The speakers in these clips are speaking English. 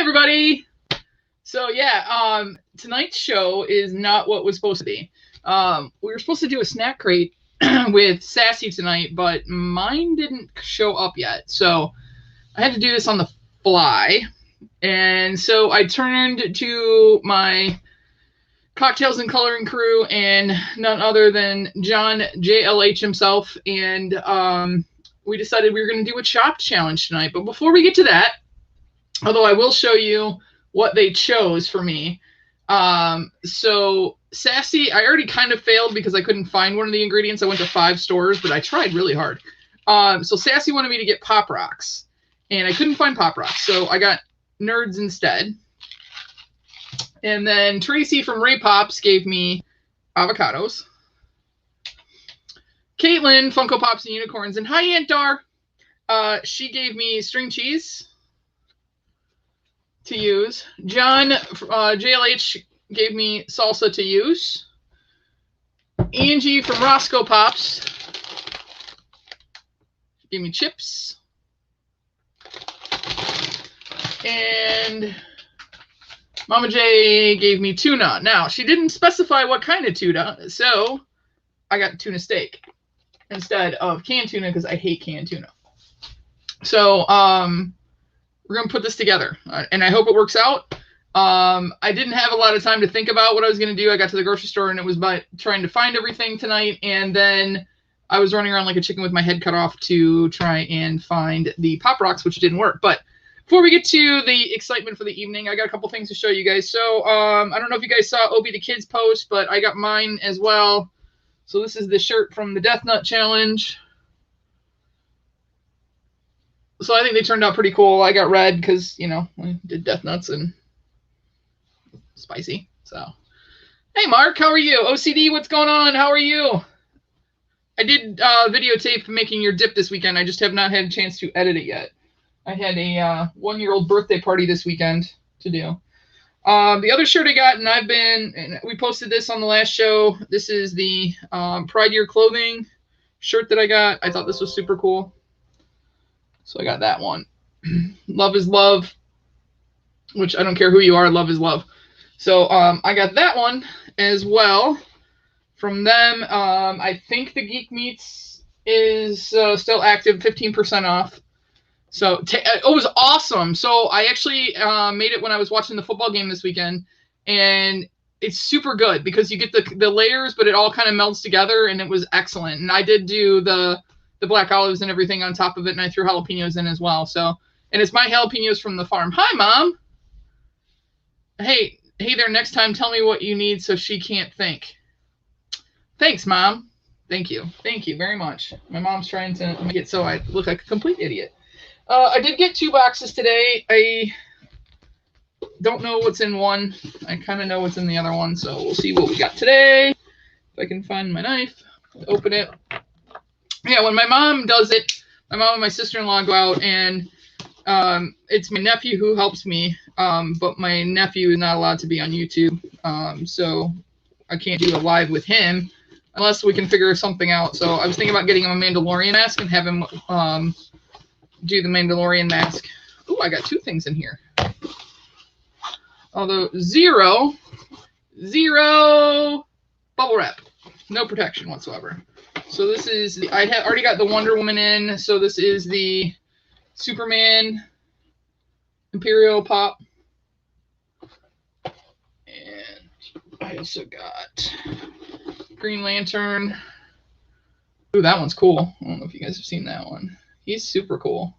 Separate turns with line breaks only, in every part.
everybody. So yeah, tonight's show is not what was supposed to be. We were supposed to do a snack crate with Sassy tonight, but mine didn't show up yet. So I had to do this on the fly. And so I turned to my cocktails and coloring crew and none other than John JLH himself. And we decided we were going to do a chopped challenge tonight. But before we get to that, although I will show you what they chose for me. So Sassy, I already kind of failed because I couldn't find one of the ingredients. I went to 5 stores, but I tried really hard. So Sassy wanted me to get Pop Rocks, and I couldn't find Pop Rocks. So I got Nerds instead. And then Tracy from Ray Pops gave me avocados. Caitlin, Funko Pops and Unicorns. And hi, Aunt Dar. She gave me string cheese to use. John, JLH, gave me salsa to use. Angie from Roscoe Pops gave me chips. And Mama J gave me tuna. Now, she didn't specify what kind of tuna, so I got tuna steak instead of canned tuna because I hate canned tuna. So, we're going to put this together, and I hope it works out. I didn't have a lot of time to think about what I was going to do. I got to the grocery store, and it was by trying to find everything tonight, and then I was running around like a chicken with my head cut off to try and find the Pop Rocks, which didn't work. But before we get to the excitement for the evening, I got a couple things to show you guys. So I don't know if you guys saw Obi the Kids post, but I got mine as well. So this is the shirt from the Death Nut Challenge. So I think they turned out pretty cool. I got red because, you know, I did Death Nuts and spicy. So, hey, Mark, how are you? OCD, what's going on? How are you? I did videotape making your dip this weekend. I just have not had a chance to edit it yet. I had a 1-year-old birthday party this weekend to do. The other shirt I got, and we posted this on the last show. This is the Pride Year Clothing shirt that I got. I thought this was super cool. So I got that one. Love is love, which I don't care who you are. Love is love. So I got that one as well from them. I think the Geek Meats is still active, 15% off. So it was awesome. So I actually made it when I was watching the football game this weekend, and it's super good because you get the layers, but it all kind of melts together, and it was excellent. And I did do the black olives and everything on top of it, and I threw jalapenos in as well. So, and it's my jalapenos from the farm. Hi, Mom. Hey there, next time tell me what you need so she can't think. Thanks, Mom. Thank you very much. My mom's trying to make it so I look like a complete idiot. I did get 2 boxes today. I don't know what's in one. I kind of know what's in the other one, so we'll see what we got today. If I can find my knife to open it. Yeah, when my mom does it, my mom and my sister-in-law go out, and it's my nephew who helps me, but my nephew is not allowed to be on YouTube, so I can't do a live with him unless we can figure something out. So I was thinking about getting him a Mandalorian mask and have him do the Mandalorian mask. Ooh, I got 2 things in here. Although zero bubble wrap, no protection whatsoever. So this is I have already got the Wonder Woman in. So this is the Superman Imperial Pop, and I also got Green Lantern. Ooh, that one's cool. I don't know if you guys have seen that one. He's super cool.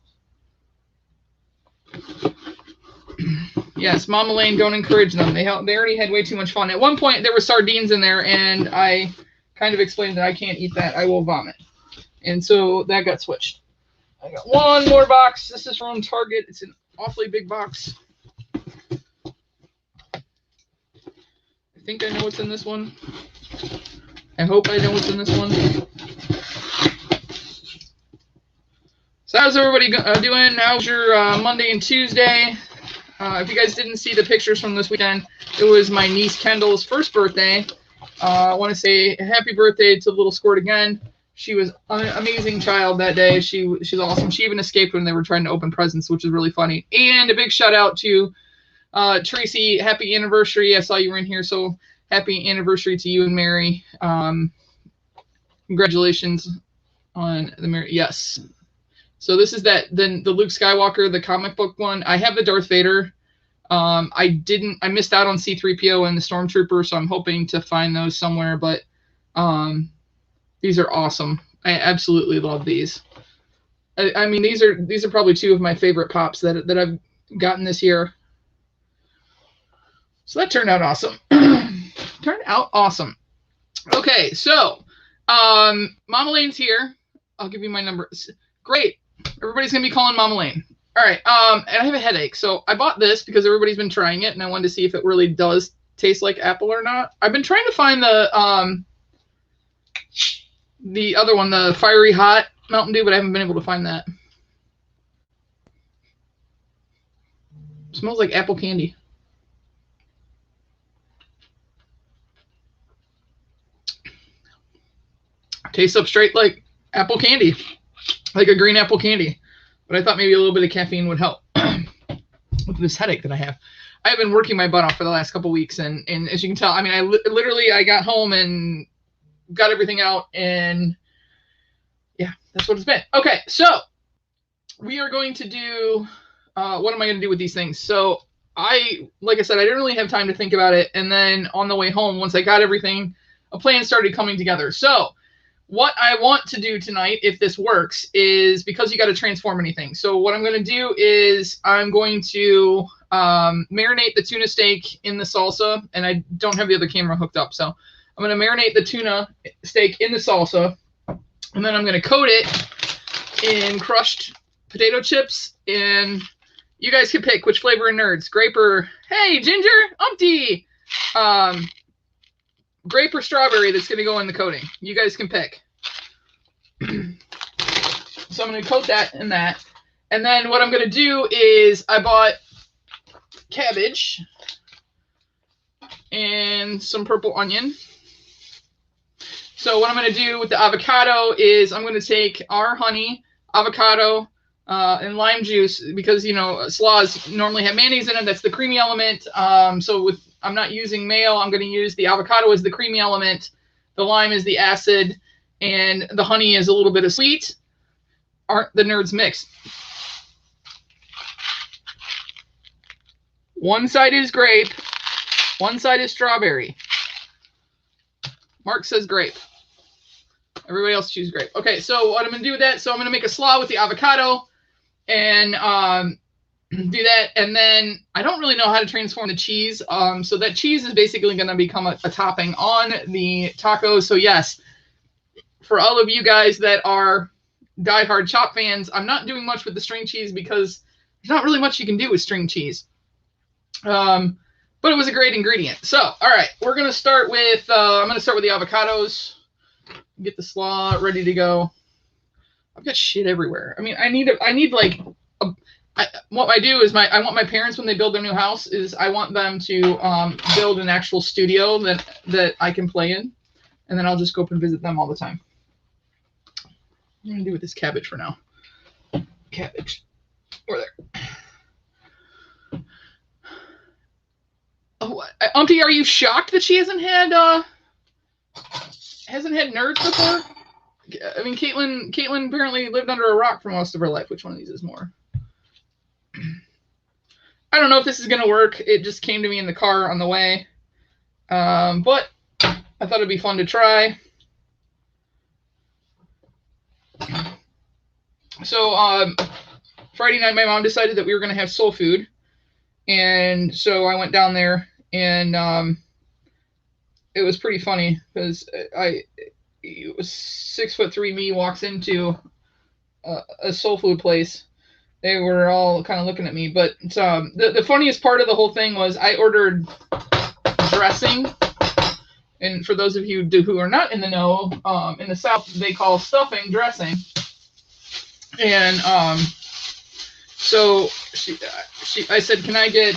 Yes, Mama Lane, don't encourage them. They already had way too much fun. At one point, there were sardines in there, and I kind of explained that I can't eat that. I will vomit. And so that got switched. I got 1 more box. This is from Target. It's an awfully big box. I think I know what's in this one. I hope I know what's in this one. So how's everybody doing? How's your Monday and Tuesday? If you guys didn't see the pictures from this weekend, it was my niece Kendall's first birthday. I want to say happy birthday to little Squirt again. She was an amazing child that day. She's awesome. She even escaped when they were trying to open presents, which is really funny. And a big shout out to Tracy, happy anniversary. I saw you were in here, so happy anniversary to you and Mary. Congratulations on the Mary. Yes. So this is the Luke Skywalker, the comic book one. I have the Darth Vader. I missed out on C-3PO and the Stormtrooper, so I'm hoping to find those somewhere, but these are awesome. I absolutely love these. I mean, these are probably two of my favorite pops that I've gotten this year. So that turned out awesome. Turned out awesome. Okay, so Mama Lane's here. I'll give you my number. Great. Everybody's gonna be calling Mama Lane. All right. And I have a headache, so I bought this because everybody's been trying it, and I wanted to see if it really does taste like apple or not. I've been trying to find the other one, the Fiery Hot Mountain Dew, but I haven't been able to find that. It smells like apple candy. Tastes up straight like apple candy, like a green apple candy. But I thought maybe a little bit of caffeine would help with this headache that I have. I've been working my butt off for the last couple weeks, and as you can tell, I mean, I got home and got everything out, and yeah, that's what it's been. Okay, so we are going to do, what am I going to do with these things? So like I said, I didn't really have time to think about it, and then on the way home, once I got everything, a plan started coming together. So what I want to do tonight, if this works, is because you got to transform anything. So what I'm going to do is I'm going to marinate the tuna steak in the salsa, and I don't have the other camera hooked up, so I'm going to marinate the tuna steak in the salsa, and then I'm going to coat it in crushed potato chips, and you guys can pick which flavor in Nerds. Grape or, hey, Ginger, Umpty! Grape or strawberry that's going to go in the coating. You guys can pick. So I'm going to coat that in that. And then what I'm going to do is I bought cabbage and some purple onion. So what I'm going to do with the avocado is I'm going to take our honey, avocado, and lime juice, because, you know, slaws normally have mayonnaise in it. That's the creamy element. So I'm not using mayo. I'm going to use the avocado as the creamy element. The lime is the acid, and the honey is a little bit of sweet. Aren't the nerds mixed? One side is grape. One side is strawberry. Mark says grape. Everybody else choose grape. Okay, so what I'm going to do with that, so I'm going to make a slaw with the avocado and do that. And then I don't really know how to transform the cheese. So that cheese is basically going to become a topping on the tacos. So yes, for all of you guys that are diehard Chop fans, I'm not doing much with the string cheese because there's not really much you can do with string cheese. But it was a great ingredient. So, all right, we're going to start with, I'm going to start with the avocados. Get the slaw ready to go. I've got shit everywhere. I mean, I need like, what I do is I want my parents, when they build their new house, is I want them to build an actual studio that I can play in. And then I'll just go up and visit them all the time. What am I going to do with this cabbage for now? Cabbage. Over there. Oh, Umpty, are you shocked that she hasn't had nerds before? I mean, Caitlin apparently lived under a rock for most of her life. Which one of these is more? I don't know if this is going to work. It just came to me in the car on the way. But I thought it'd be fun to try. So Friday night, my mom decided that we were going to have soul food. And so I went down there, and it was pretty funny because it was 6'3" me walks into a soul food place. They were all kind of looking at me, but the funniest part of the whole thing was I ordered dressing. And for those of you who are not in the know, in the South, they call stuffing dressing. And so I said, can I get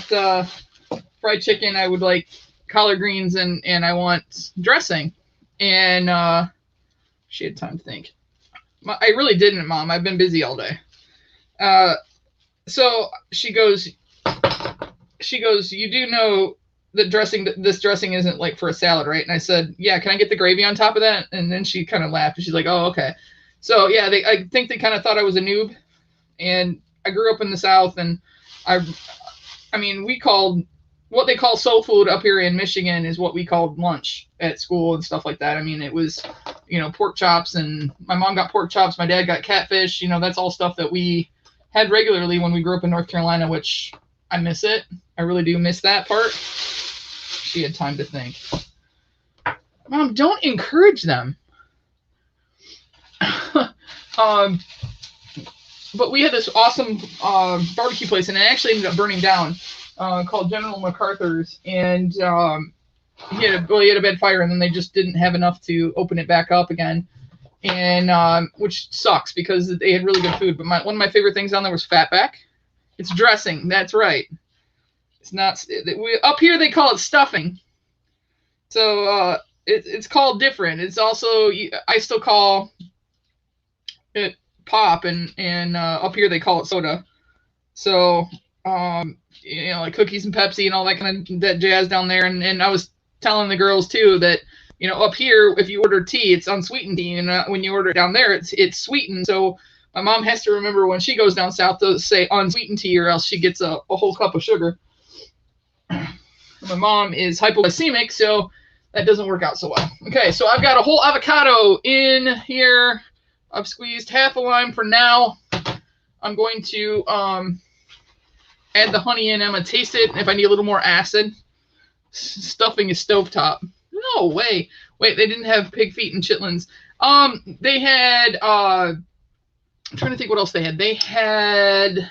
fried chicken? I would like collard greens, and I want dressing. And she had time to think. I really didn't, Mom. I've been busy all day. So she goes, she goes, you do know that this dressing isn't like for a salad, right? And I said, yeah, can I get the gravy on top of that? And then she kind of laughed and she's like, oh, okay. So yeah, I think they kind of thought I was a noob. And I grew up in the South, and I mean, we called what they call soul food up here in Michigan is what we called lunch at school and stuff like that. I mean, it was, pork chops, and my mom got pork chops, my dad got catfish. That's all stuff that we had regularly when we grew up in North Carolina, which I miss it. I really do miss that part. She had time to think. Mom, don't encourage them. But we had this awesome barbecue place, and it actually ended up burning down, called General MacArthur's. And he had a bad fire, and then they just didn't have enough to open it back up again, and which sucks because they had really good food. But one of my favorite things on there was fatback. It's dressing. That's right. It's not up here. They call it stuffing. So it's called different. It's also I still call it pop, and up here they call it soda. So like cookies and Pepsi and all that kind of that jazz down there. And I was telling the girls too that up here if you order tea, it's unsweetened tea, and when you order it down there, it's sweetened. So my mom has to remember when she goes down south to say unsweetened tea, or else she gets a whole cup of sugar. My mom is hypoglycemic, so that doesn't work out so well. Okay, so I've got a whole avocado in here. I've squeezed half a lime for now. I'm going to add the honey in. I'm going to taste it. If I need a little more acid. Stuffing is stovetop. No way. Wait, they didn't have pig feet and chitlins. They had, I'm trying to think what else they had. They had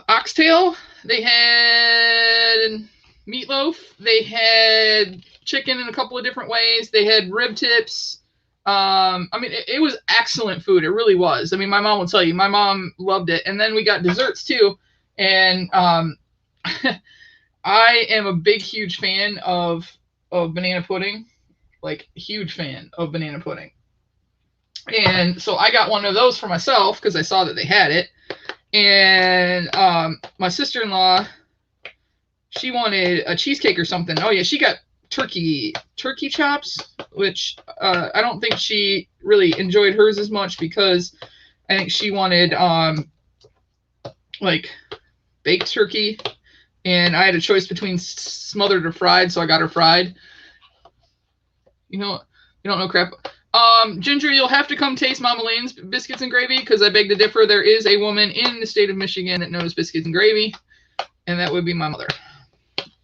oxtail. They had meatloaf. They had chicken in a couple of different ways. They had rib tips. I mean, it was excellent food. It really was. I mean, my mom will tell you, my mom loved it. And then we got desserts too. And I am a big, huge fan of banana pudding, like huge fan of banana pudding. And so I got one of those for myself because I saw that they had it. And my sister-in-law, she wanted a cheesecake or something. Oh yeah, she got turkey chops, which I don't think she really enjoyed hers as much because I think she wanted like baked turkey, and I had a choice between smothered or fried, so I got her fried. You don't know crap. Ginger, you'll have to come taste Mama Lane's biscuits and gravy because I beg to differ. There is a woman in the state of Michigan that knows biscuits and gravy, and that would be my mother.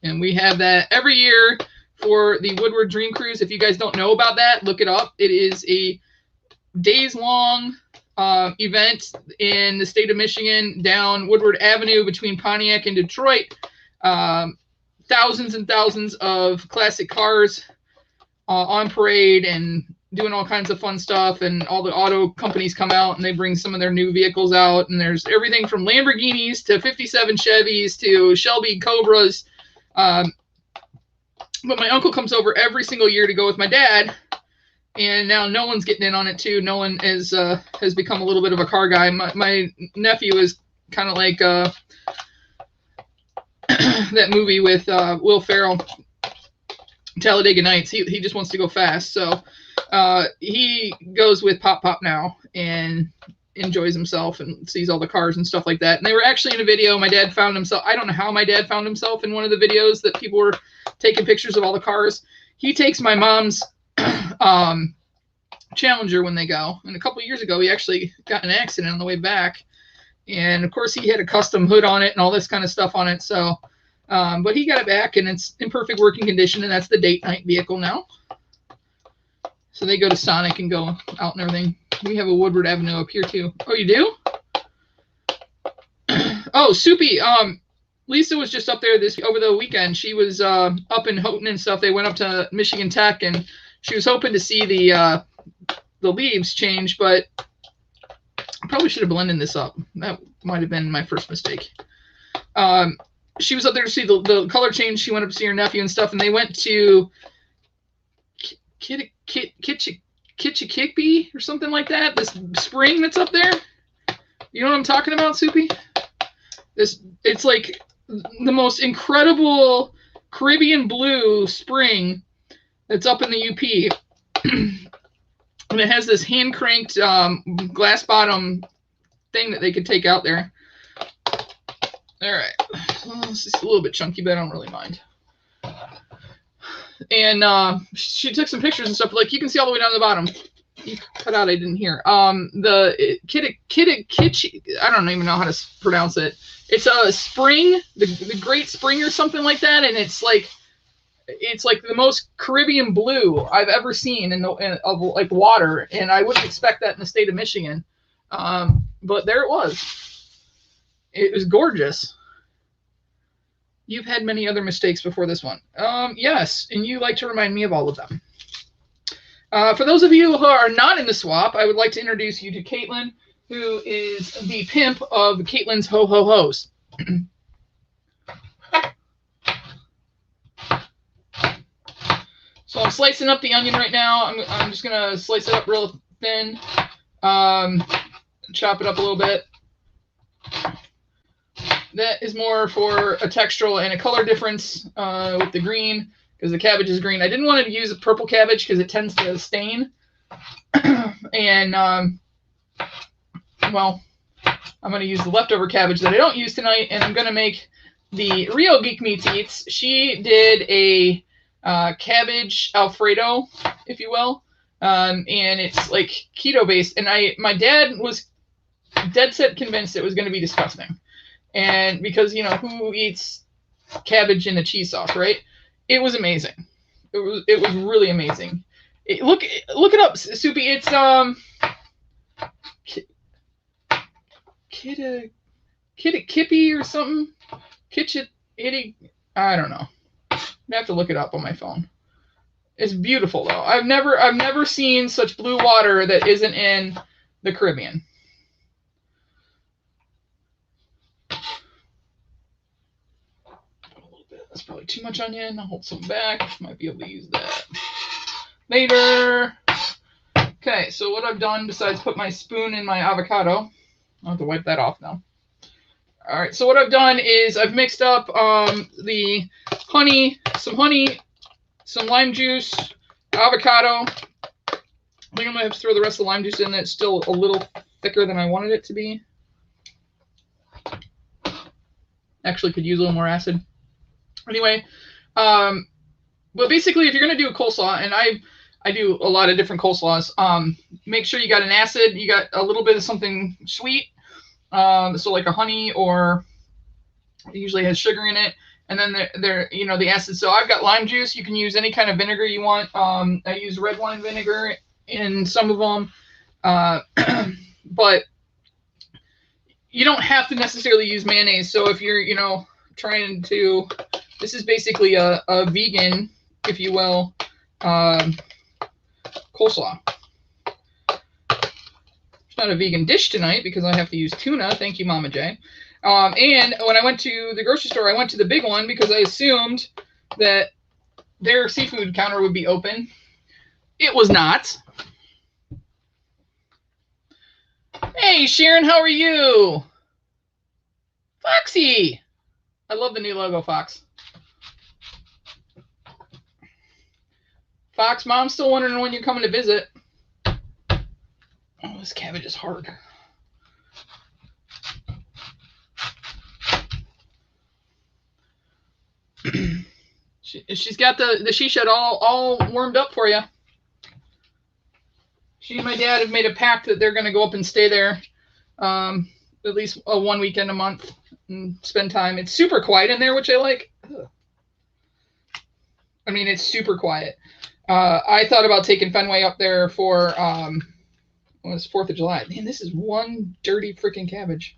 And we have that every year for the Woodward Dream Cruise. If you guys don't know about that, look it up. It is a days-long event in the state of Michigan down Woodward Avenue between Pontiac and Detroit. Thousands and thousands of classic cars on parade and doing all kinds of fun stuff, and all the auto companies come out and they bring some of their new vehicles out, and there's everything from Lamborghinis to 57 Chevys to Shelby Cobras. But my uncle comes over every single year to go with my dad, and now Nolan's getting in on it too. Nolan has become a little bit of a car guy. My nephew is kind of like that movie with Will Ferrell, Talladega Nights. He just wants to go fast, so he goes with Pop now and enjoys himself and sees all the cars and stuff like that. And they were actually in a video. My dad found himself. I don't know how my dad found himself in one of the videos that people were taking pictures of all the cars. He takes my mom's Challenger when they go. And a couple of years ago, he actually got in an accident on the way back. And of course, he had a custom hood on it and all this kind of stuff on it. So, but he got it back and it's in perfect working condition. And that's the date night vehicle now. So they go to Sonic and go out and everything. We have a Woodward Avenue up here too. Oh, you do? Oh, Soupy. Lisa was just up there over the weekend. She was up in Houghton and stuff. They went up to Michigan Tech, and she was hoping to see the leaves change, but I probably should have blended this up. That might have been my first mistake. She was up there to see the color change. She went up to see her nephew and stuff, and they went to Kitchikikby or something like that. This spring that's up there. You know what I'm talking about, Soupy? It's like the most incredible Caribbean blue spring that's up in the UP. And it has this hand cranked glass bottom thing that they could take out there. All right, well, it's just a little bit chunky, but I don't really mind. And she took some pictures and stuff. Like, you can see all the way down to the bottom. You cut out, I didn't hear. The kitty, I don't even know how to pronounce it. It's a spring, the Great Spring or something like that, and it's like the most Caribbean blue I've ever seen of like water, and I wouldn't expect that in the state of Michigan. But there it was. It was gorgeous. You've had many other mistakes before this one. Yes, and you like to remind me of all of them. For those of you who are not in the swap, I would like to introduce you to Caitlin, who is the pimp of Caitlin's Ho Ho Ho's. So I'm slicing up the onion right now. I'm just going to slice it up real thin, chop it up a little bit. That is more for a textural and a color difference with the green, because the cabbage is green. I didn't want to use a purple cabbage because it tends to stain. And, well, I'm going to use the leftover cabbage that I don't use tonight, and I'm going to make the real Geek Meats Eats. She did a cabbage Alfredo, if you will, and it's like keto based. And my dad was dead set convinced it was going to be disgusting. And because, who eats cabbage in a cheese sauce, right? It was amazing. It was really amazing. Look it up, Soupy. It's Kippy or something. Kitty. I don't know. I have to look it up on my phone. It's beautiful though. I've never seen such blue water that isn't in the Caribbean. That's probably too much onion. I'll hold some back. Might be able to use that later. Okay, so what I've done besides put my spoon in my avocado, I'll have to wipe that off now. All right, so what I've done is I've mixed up the honey, some lime juice, avocado. I think I'm going to have to throw the rest of the lime juice in. That's still a little thicker than I wanted it to be. Actually, could use a little more acid. Anyway, but basically, if you're going to do a coleslaw, and I do a lot of different coleslaws, make sure you got an acid, you got a little bit of something sweet, so like a honey, or it usually has sugar in it, and then the acid. So I've got lime juice. You can use any kind of vinegar you want. I use red wine vinegar in some of them, but you don't have to necessarily use mayonnaise. So if you're, trying to, this is basically a vegan, if you will, coleslaw. It's not a vegan dish tonight because I have to use tuna. Thank you, Mama J. And when I went to the grocery store, I went to the big one because I assumed that their seafood counter would be open. It was not. Hey, Sharon, how are you? Foxy. I love the new logo, Fox. Fox, Mom's still wondering when you're coming to visit. Oh, this cabbage is hard. She's got the she shed all warmed up for you. She and my dad have made a pact that they're going to go up and stay there at least one weekend a month and spend time. It's super quiet in there, which I like. Ugh. I mean, it's super quiet. I thought about taking Fenway up there for it was 4th of July. Man, this is one dirty freaking cabbage.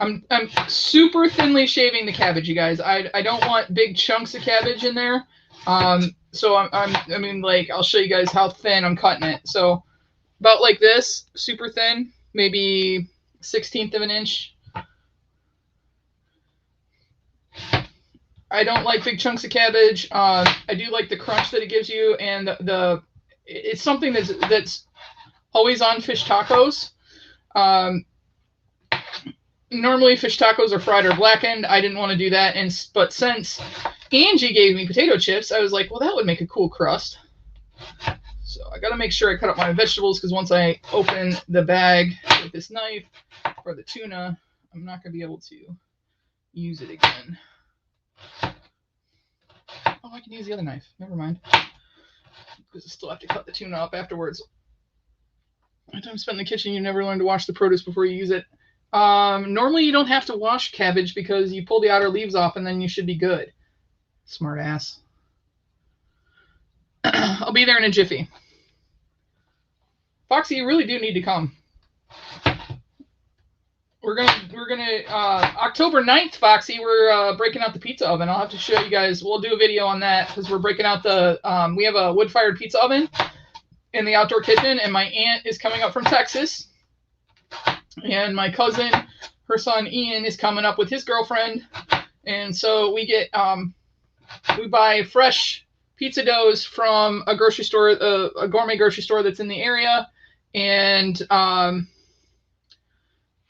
I'm super thinly shaving the cabbage, you guys. I don't want big chunks of cabbage in there. So I mean, like, I'll show you guys how thin I'm cutting it. So about like this, super thin, maybe 1/16 of an inch. I don't like big chunks of cabbage. I do like the crunch that it gives you, and it's something that's always on fish tacos. Normally fish tacos are fried or blackened. I didn't want to do that, but since Angie gave me potato chips, I was like, well, that would make a cool crust. So I got to make sure I cut up my vegetables, because once I open the bag with this knife for the tuna, I'm not going to be able to use it again. Oh, I can use the other knife. Never mind. Because I still have to cut the tuna up afterwards. Every time I spent in the kitchen, you never learn to wash the produce before you use it. Normally you don't have to wash cabbage because you pull the outer leaves off and then you should be good. Smart ass. I'll be there in a jiffy. Foxy, you really do need to come. We're gonna October 9th, Foxy, we're breaking out the pizza oven. I'll have to show you guys. We'll do a video on that because we're breaking out the we have a wood-fired pizza oven in the outdoor kitchen, and my aunt is coming up from Texas. And my cousin, her son Ian, is coming up with his girlfriend, and so we get we buy fresh pizza doughs from a grocery store, a gourmet grocery store that's in the area, and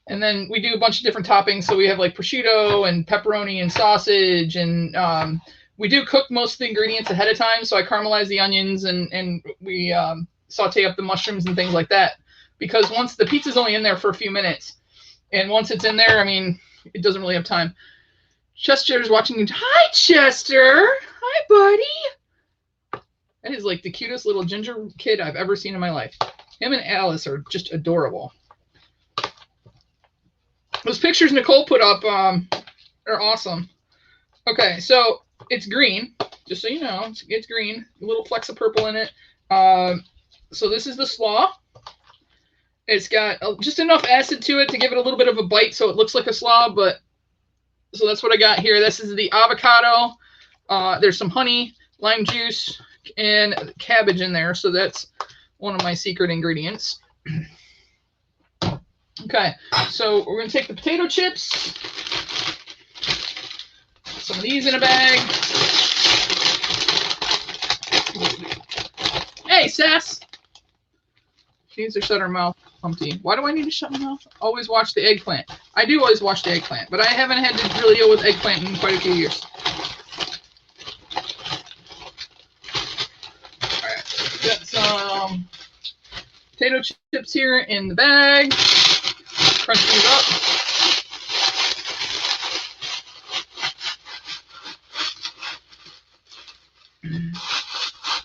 then we do a bunch of different toppings. So we have like prosciutto and pepperoni and sausage, and we do cook most of the ingredients ahead of time. So I caramelize the onions, and we saute up the mushrooms and things like that. Because once the pizza's only in there for a few minutes, and once it's in there, I mean, it doesn't really have time. Chester's watching. Hi, Chester. Hi, buddy. That is like the cutest little ginger kid I've ever seen in my life. Him and Alice are just adorable. Those pictures Nicole put up are awesome. Okay, so it's green. Just so you know, it's green. A little flecks of purple in it. So this is the slaw. It's got just enough acid to it to give it a little bit of a bite so it looks like a slaw, but so that's what I got here. This is the avocado. There's some honey, lime juice, and cabbage in there, so that's one of my secret ingredients. Okay, so we're going to take the potato chips, some of these in a bag. Hey, Sass! She needs to shut her mouth. Humpty. Why do I need to shut my mouth? Always watch the eggplant. I do always watch the eggplant, but I haven't had to really deal with eggplant in quite a few years. Alright, got some potato chips here in the bag. Crunch these up.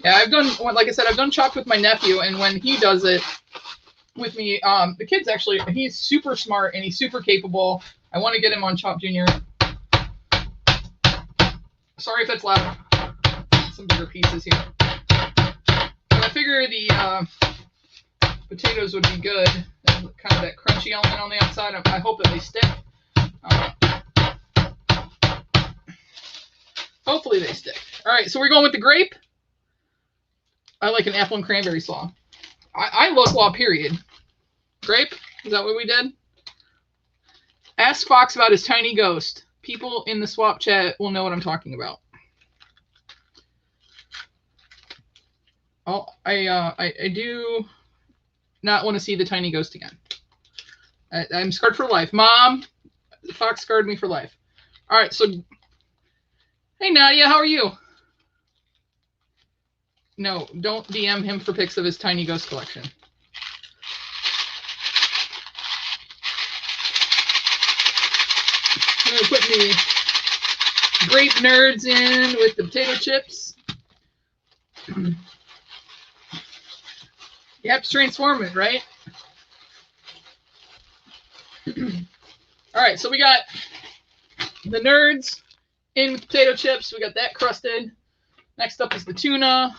Yeah, I've done, like I said, I've done chopped with my nephew, and when he does it with me, the kid's actually, he's super smart and he's super capable. I want to get him on Chop Junior. Sorry if it's loud. Some bigger pieces here. But I figure the potatoes would be good. Kind of that crunchy element on the outside. I hope that they stick. Hopefully they stick. All right, so we're going with the grape. I like an apple and cranberry slaw. I love slaw, period. Grape? Is that what we did? Ask Fox about his tiny ghost. People in the swap chat will know what I'm talking about. Oh, I do not want to see the tiny ghost again. I'm scarred for life. Mom, Fox scarred me for life. All right, so, hey, Nadia, how are you? No, don't DM him for pics of his tiny ghost collection. I'm going to put the grape nerds in with the potato chips. You have to transform it, right? All right, so we got the nerds in with potato chips. We got that crusted. Next up is the tuna.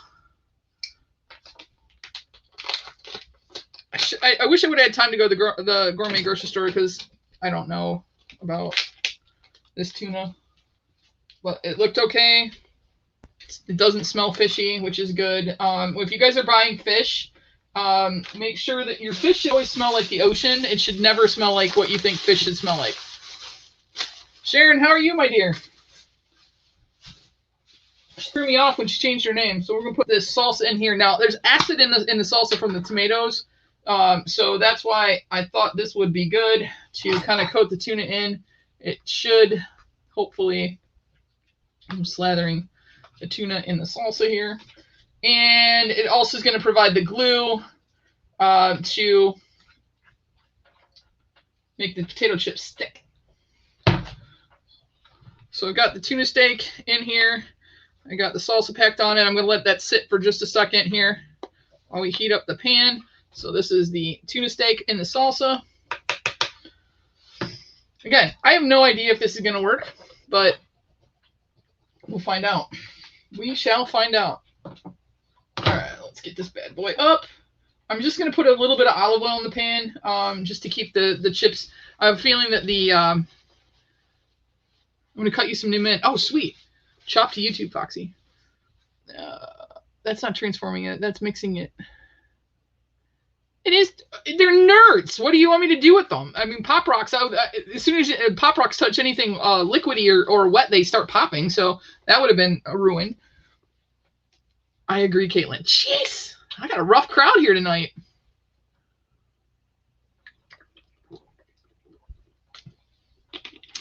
I wish I would have had time to go to the gourmet grocery store because I don't know about this tuna. But it looked okay. It doesn't smell fishy, which is good. If you guys are buying fish, make sure that your fish should always smell like the ocean. It should never smell like what you think fish should smell like. Sharon, how are you, my dear? She threw me off when she changed her name. So we're going to put this salsa in here. Now, there's acid in the salsa from the tomatoes. So that's why I thought this would be good to kind of coat the tuna in. It should, hopefully, I'm slathering the tuna in the salsa here. And it also is going to provide the glue to make the potato chips stick. So I've got the tuna steak in here. I got the salsa packed on it. I'm going to let that sit for just a second here while we heat up the pan. So this is the tuna steak in the salsa. Again, I have no idea if this is going to work, but we'll find out. We shall find out. All right, let's get this bad boy up. I'm just going to put a little bit of olive oil in the pan just to keep the chips. I have a feeling that I'm going to cut you some new mint. Oh, sweet. Chop to YouTube, Foxy. That's not transforming it. That's mixing it. It is. They're nerds. What do you want me to do with them? I mean, Pop Rocks. As soon as Pop Rocks touch anything liquidy or wet, they start popping. So that would have been a ruin. I agree, Caitlin. Jeez, I got a rough crowd here tonight.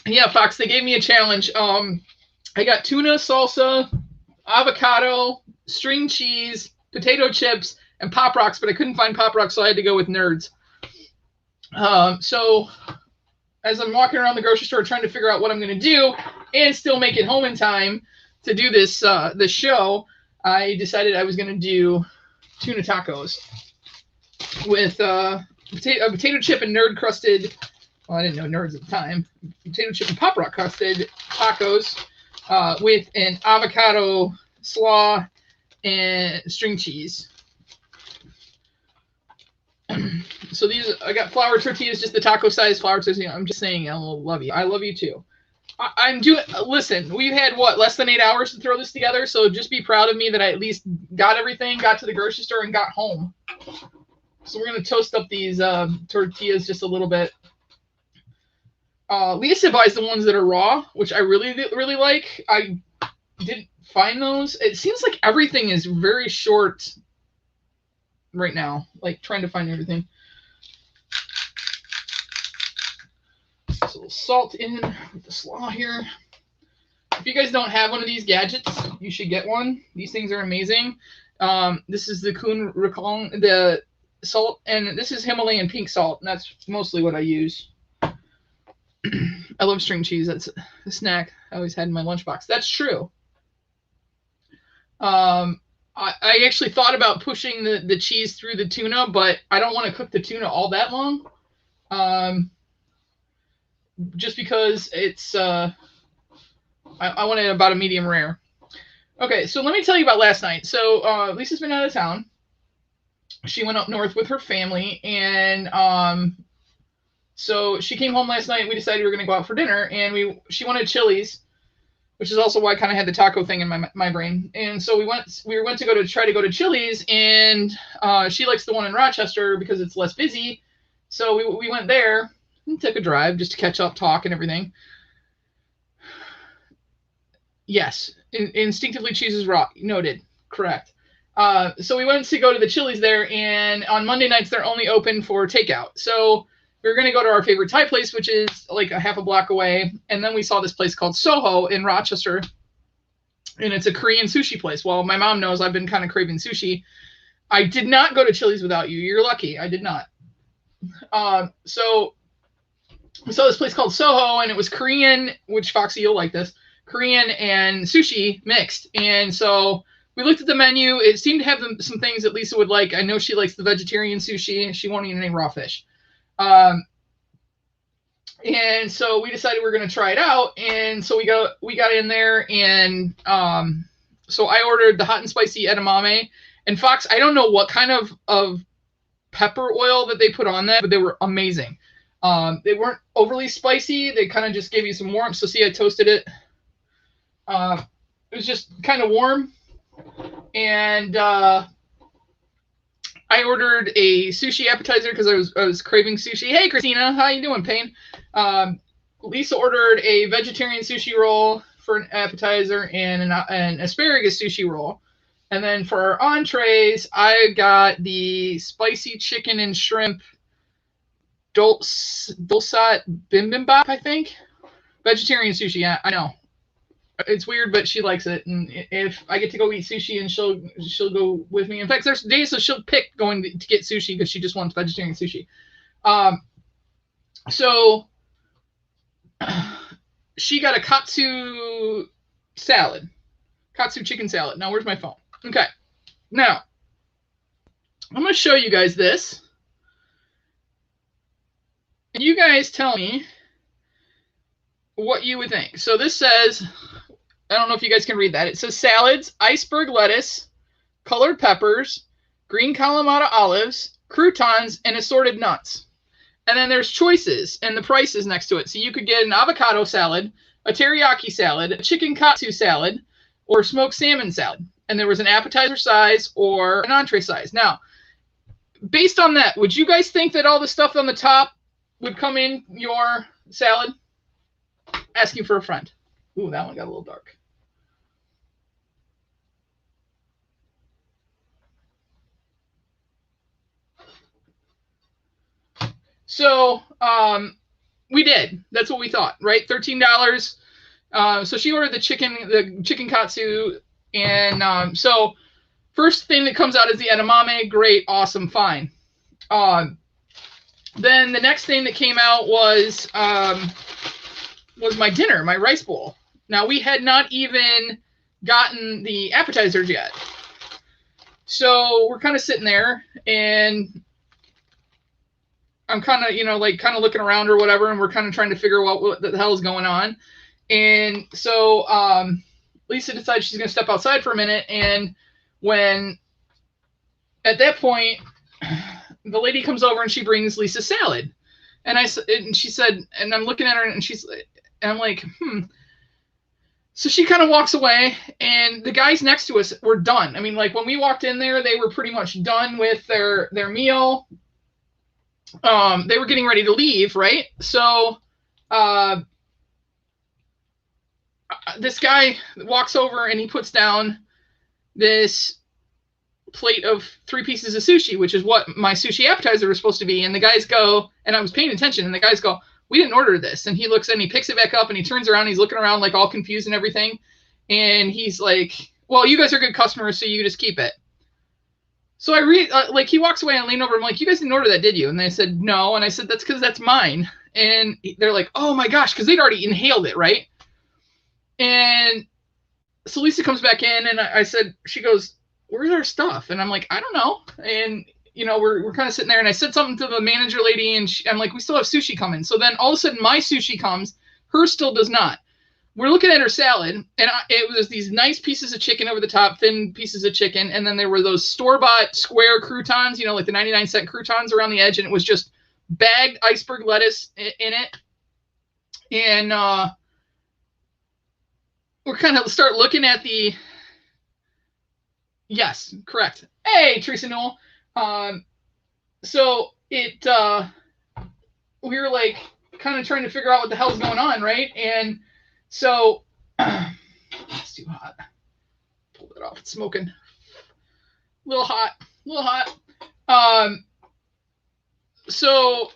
Yeah, Fox. They gave me a challenge. I got tuna, salsa, avocado, string cheese, potato chips, and Pop Rocks, but I couldn't find Pop Rocks, so I had to go with Nerds. So as I'm walking around the grocery store trying to figure out what I'm going to do and still make it home in time to do this show, I decided I was going to do tuna tacos with a potato chip and nerd crusted. Well, I didn't know Nerds at the time. Potato chip and Pop Rock crusted tacos with an avocado slaw and string cheese. So I got flour tortillas, just the taco size flour tortilla. I'm just saying, I love you. I love you too. Listen, we've had less than 8 hours to throw this together, so just be proud of me that I at least got everything, got to the grocery store, and got home. So we're going to toast up these tortillas just a little bit. Lisa buys the ones that are raw, which I really, really like. I didn't find those. It seems like everything is very short right now, like trying to find everything. Just a little salt in with the slaw here. If you guys don't have one of these gadgets, you should get one. These things are amazing. This is the Kun Rikong, the salt, and this is Himalayan pink salt, and that's mostly what I use. I love string cheese. That's a snack I always had in my lunchbox. That's true. I actually thought about pushing the cheese through the tuna, but I don't want to cook the tuna all that long. Just because it's, I want it about a medium rare. Okay, so let me tell you about last night. So Lisa's been out of town. She went up north with her family, and so she came home last night, and we decided we were going to go out for dinner, and she wanted Chili's, which is also why I kind of had the taco thing in my brain. And so we went to try to go to Chili's, and she likes the one in Rochester because it's less busy. So we went there and took a drive just to catch up, talk, and everything. Yes, instinctively chooses raw. Noted. Correct. So we went to go to the Chili's there, and on Monday nights they're only open for takeout. So we were going to go to our favorite Thai place, which is like a half a block away. And then we saw this place called Soho in Rochester. And it's a Korean sushi place. Well, my mom knows I've been kind of craving sushi. I did not go to Chili's without you. You're lucky. I did not. So we saw this place called Soho, and it was Korean, which Foxy, you'll like this, Korean and sushi mixed. And so we looked at the menu. It seemed to have some things that Lisa would like. I know she likes the vegetarian sushi. She won't eat any raw fish. And so we decided we were going to try it out. And so we got in there, and so I ordered the hot and spicy edamame. And Fox, I don't know what kind of pepper oil that they put on that, but they were amazing. They weren't overly spicy. They kind of just gave you some warmth. So see, I toasted it. It was just kind of warm. And I ordered a sushi appetizer because I was craving sushi. Hey, Christina, how you doing, Payne? Lisa ordered a vegetarian sushi roll for an appetizer and an asparagus sushi roll. And then for our entrees, I got the spicy chicken and shrimp dulsat bibimbap, I think. Vegetarian sushi, yeah, I know. It's weird, but she likes it. And if I get to go eat sushi, and she'll go with me. In fact, there's days that she'll pick going to get sushi because she just wants vegetarian sushi. So she got a katsu salad, katsu chicken salad. Now, where's my phone? Okay. Now, I'm going to show you guys this. And you guys tell me what you would think. So this says, I don't know if you guys can read that. It says salads, iceberg lettuce, colored peppers, green Kalamata olives, croutons, and assorted nuts. And then there's choices and the prices next to it. So you could get an avocado salad, a teriyaki salad, a chicken katsu salad, or smoked salmon salad. And there was an appetizer size or an entree size. Now, based on that, would you guys think that all the stuff on the top would come in your salad? Asking for a friend. Ooh, that one got a little dark. So we did. That's what we thought, right? $13. So she ordered the chicken katsu, and so first thing that comes out is the edamame. Great, awesome, fine. Then the next thing that came out was my dinner, my rice bowl. Now, we had not even gotten the appetizers yet. So we're kind of sitting there, and I'm kind of, kind of looking around or whatever, and we're kind of trying to figure out what the hell is going on. And so Lisa decides she's going to step outside for a minute, and at that point, the lady comes over and she brings Lisa salad. And she said, and I'm looking at her, and I'm like, So she kind of walks away, and the guys next to us were done. I mean, like, when we walked in there, they were pretty much done with their meal. They were getting ready to leave, right? So this guy walks over, and he puts down this plate of 3 pieces of sushi, which is what my sushi appetizer was supposed to be. And the guys go, and I was paying attention, and the guys go, we didn't order this. And he looks and he picks it back up, and he turns around, and he's looking around like all confused and everything. And he's like, well, you guys are good customers, so you just keep it. So he walks away, and I lean over. I'm like, you guys didn't order that, did you? And they said, no. And I said, that's because that's mine. And they're like, oh my gosh, because they'd already inhaled it, right? And so Lisa comes back in, and I said, she goes, where's our stuff? And I'm like, I don't know. And we're kind of sitting there, and I said something to the manager lady, and I'm like, we still have sushi coming. So then all of a sudden my sushi comes, hers still does not. We're looking at her salad, and it was these nice pieces of chicken over the top, thin pieces of chicken, and then there were those store-bought square croutons, like the 99-cent croutons around the edge, and it was just bagged iceberg lettuce in it. And we're kind of start looking at the... Yes, correct. Hey, Teresa Newell. So we were like kind of trying to figure out what the hell's going on, right? And so it's too hot. Pull it off. It's smoking. A little hot. So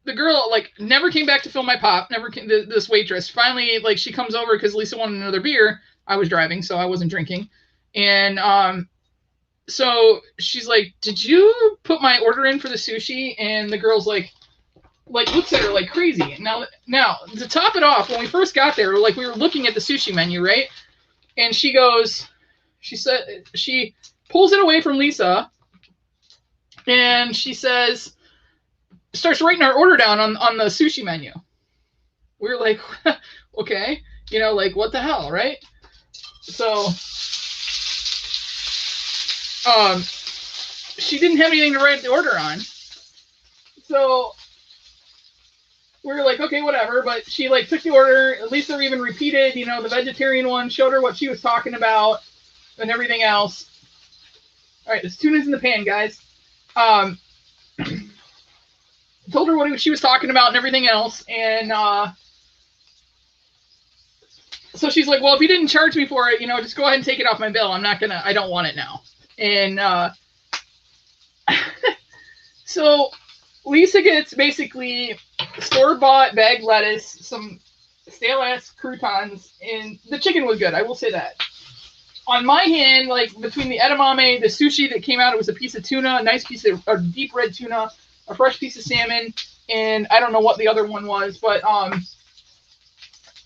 the girl never came back to fill my pop. Never came, this waitress. Finally, she comes over because Lisa wanted another beer. I was driving, so I wasn't drinking. And so she's like, did you put my order in for the sushi? And the girl's like looks at her like crazy. Now to top it off, when we first got there, we were looking at the sushi menu, right? And she pulls it away from Lisa, and she starts writing our order down on the sushi menu. We were like, okay, what the hell, right? So she didn't have anything to write the order on. So we were like, okay, whatever. But she took the order. Lisa even repeated, the vegetarian one, showed her what she was talking about and everything else. All right, this tuna's in the pan, guys. Told her what she was talking about and everything else. And So she's like, well, if you didn't charge me for it, you know, just go ahead and take it off my bill. I don't want it now. And so Lisa gets basically store-bought bagged lettuce, some stale-ass croutons, and the chicken was good. I will say that. On my hand, like between the edamame, the sushi that came out, it was a piece of tuna, a nice piece of deep red tuna, a fresh piece of salmon, and I don't know what the other one was, but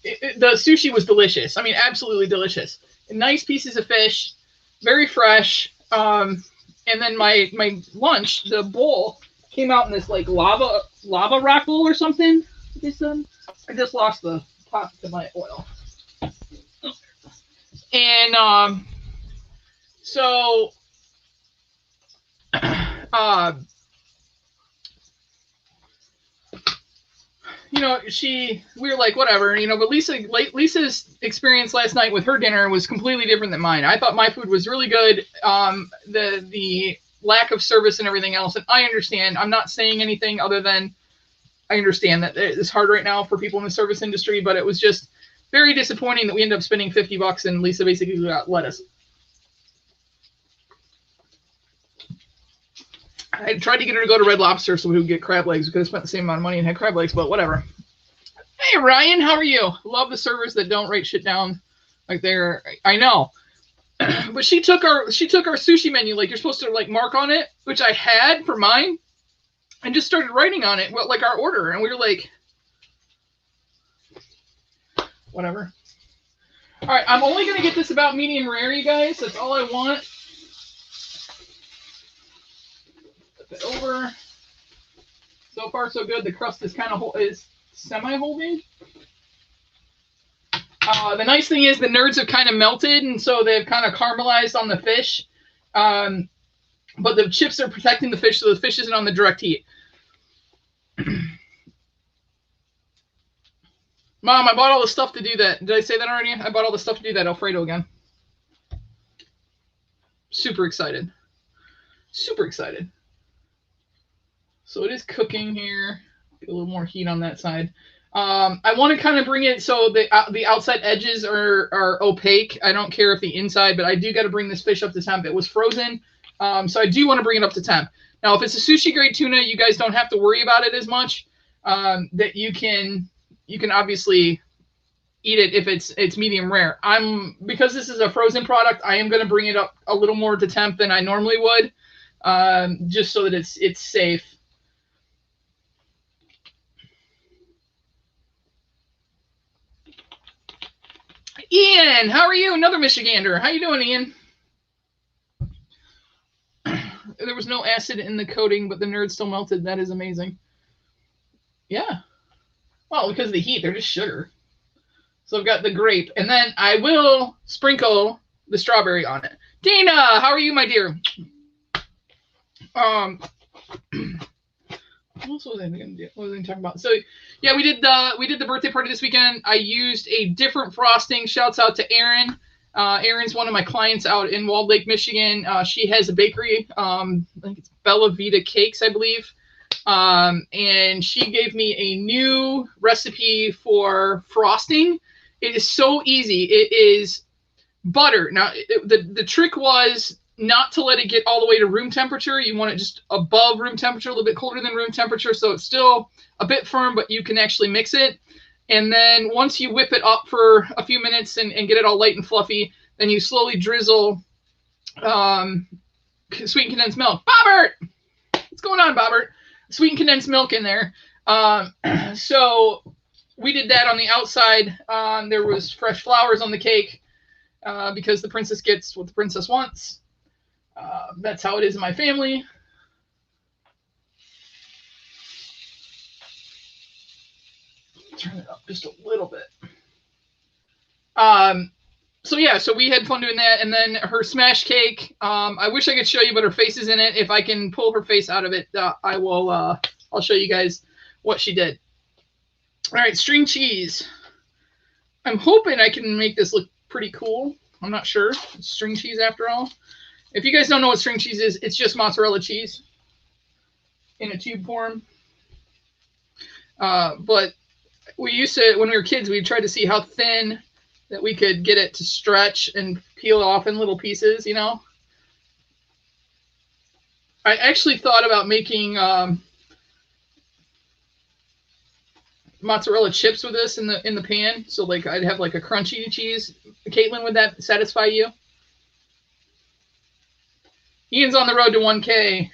the sushi was delicious. I mean, absolutely delicious. Nice pieces of fish, very fresh. And then my lunch, the bowl, came out in this like lava rock bowl or something. I just lost the top to my oil. And so you know, we were like, whatever, you know, but Lisa's experience last night with her dinner was completely different than mine. I thought my food was really good. The lack of service and everything else, and I understand. I'm not saying anything other than I understand that it's hard right now for people in the service industry, but it was just very disappointing that we ended up spending $50 and Lisa basically got lettuce. I tried to get her to go to Red Lobster so we would get crab legs. We could have spent the same amount of money and had crab legs, but whatever. Hey, Ryan, how are you? Love the servers that don't write shit down like they're. I know, but she took our sushi menu, like you're supposed to like mark on it, which I had for mine, and just started writing on it, like our order, and we were like, whatever. All right, I'm only gonna get this about medium rare, you guys. That's all I want. Flip it over. So far, so good. The crust is kind of semi-holding. The nice thing is the nerds have kind of melted, and so they've kind of caramelized on the fish. But the chips are protecting the fish, so the fish isn't on the direct heat. Mom, I bought all the stuff to do that. Did I say that already? I bought all the stuff to do that Alfredo again. Super excited. Super excited. So it is cooking here. Get a little more heat on that side. I want to kind of bring it so the outside edges are opaque. I don't care if the inside, but I do got to bring this fish up to temp. It was frozen, so I do want to bring it up to temp. Now, if it's a sushi grade tuna, you guys don't have to worry about it as much. That you can obviously eat it if it's medium rare. Because this is a frozen product, I am going to bring it up a little more to temp than I normally would, just so that it's safe. Ian, how are you? Another Michigander. How you doing, Ian? There was no acid in the coating, but the nerds still melted. That is amazing. Yeah. Well, because of the heat, they're just sugar. So I've got the grape, and then I will sprinkle the strawberry on it. Dana, how are you, my dear? What was I going to do? What was I talking about? So yeah, we did the birthday party this weekend. I used a different frosting. Shouts out to Erin. Erin's one of my clients out in Walled Lake, Michigan. She has a bakery. I think it's Bella Vita Cakes, I believe. And she gave me a new recipe for frosting. It is so easy. It is butter. Now, the trick was not to let it get all the way to room temperature. You want it just above room temperature, a little bit colder than room temperature, so it's still a bit firm, but you can actually mix it. And then once you whip it up for a few minutes and get it all light and fluffy, then you slowly drizzle sweetened condensed milk. Bobbert! What's going on, Bobbert? Sweetened condensed milk in there. So we did that on the outside. There was fresh flowers on the cake because the princess gets what the princess wants. That's how it is in my family. Turn it up just a little bit. So yeah, so we had fun doing that, and then her smash cake. I wish I could show you, but her face is in it. If I can pull her face out of it, I will. I'll show you guys what she did. All right, string cheese. I'm hoping I can make this look pretty cool. I'm not sure. It's string cheese after all. If you guys don't know what string cheese is, it's just mozzarella cheese in a tube form. But we used to, when we were kids, we tried to see how thin that we could get it to stretch and peel off in little pieces, you know. I actually thought about making mozzarella chips with this in the pan, so like I'd have like a crunchy cheese. Caitlin, would that satisfy you? Ian's on the road to 1K.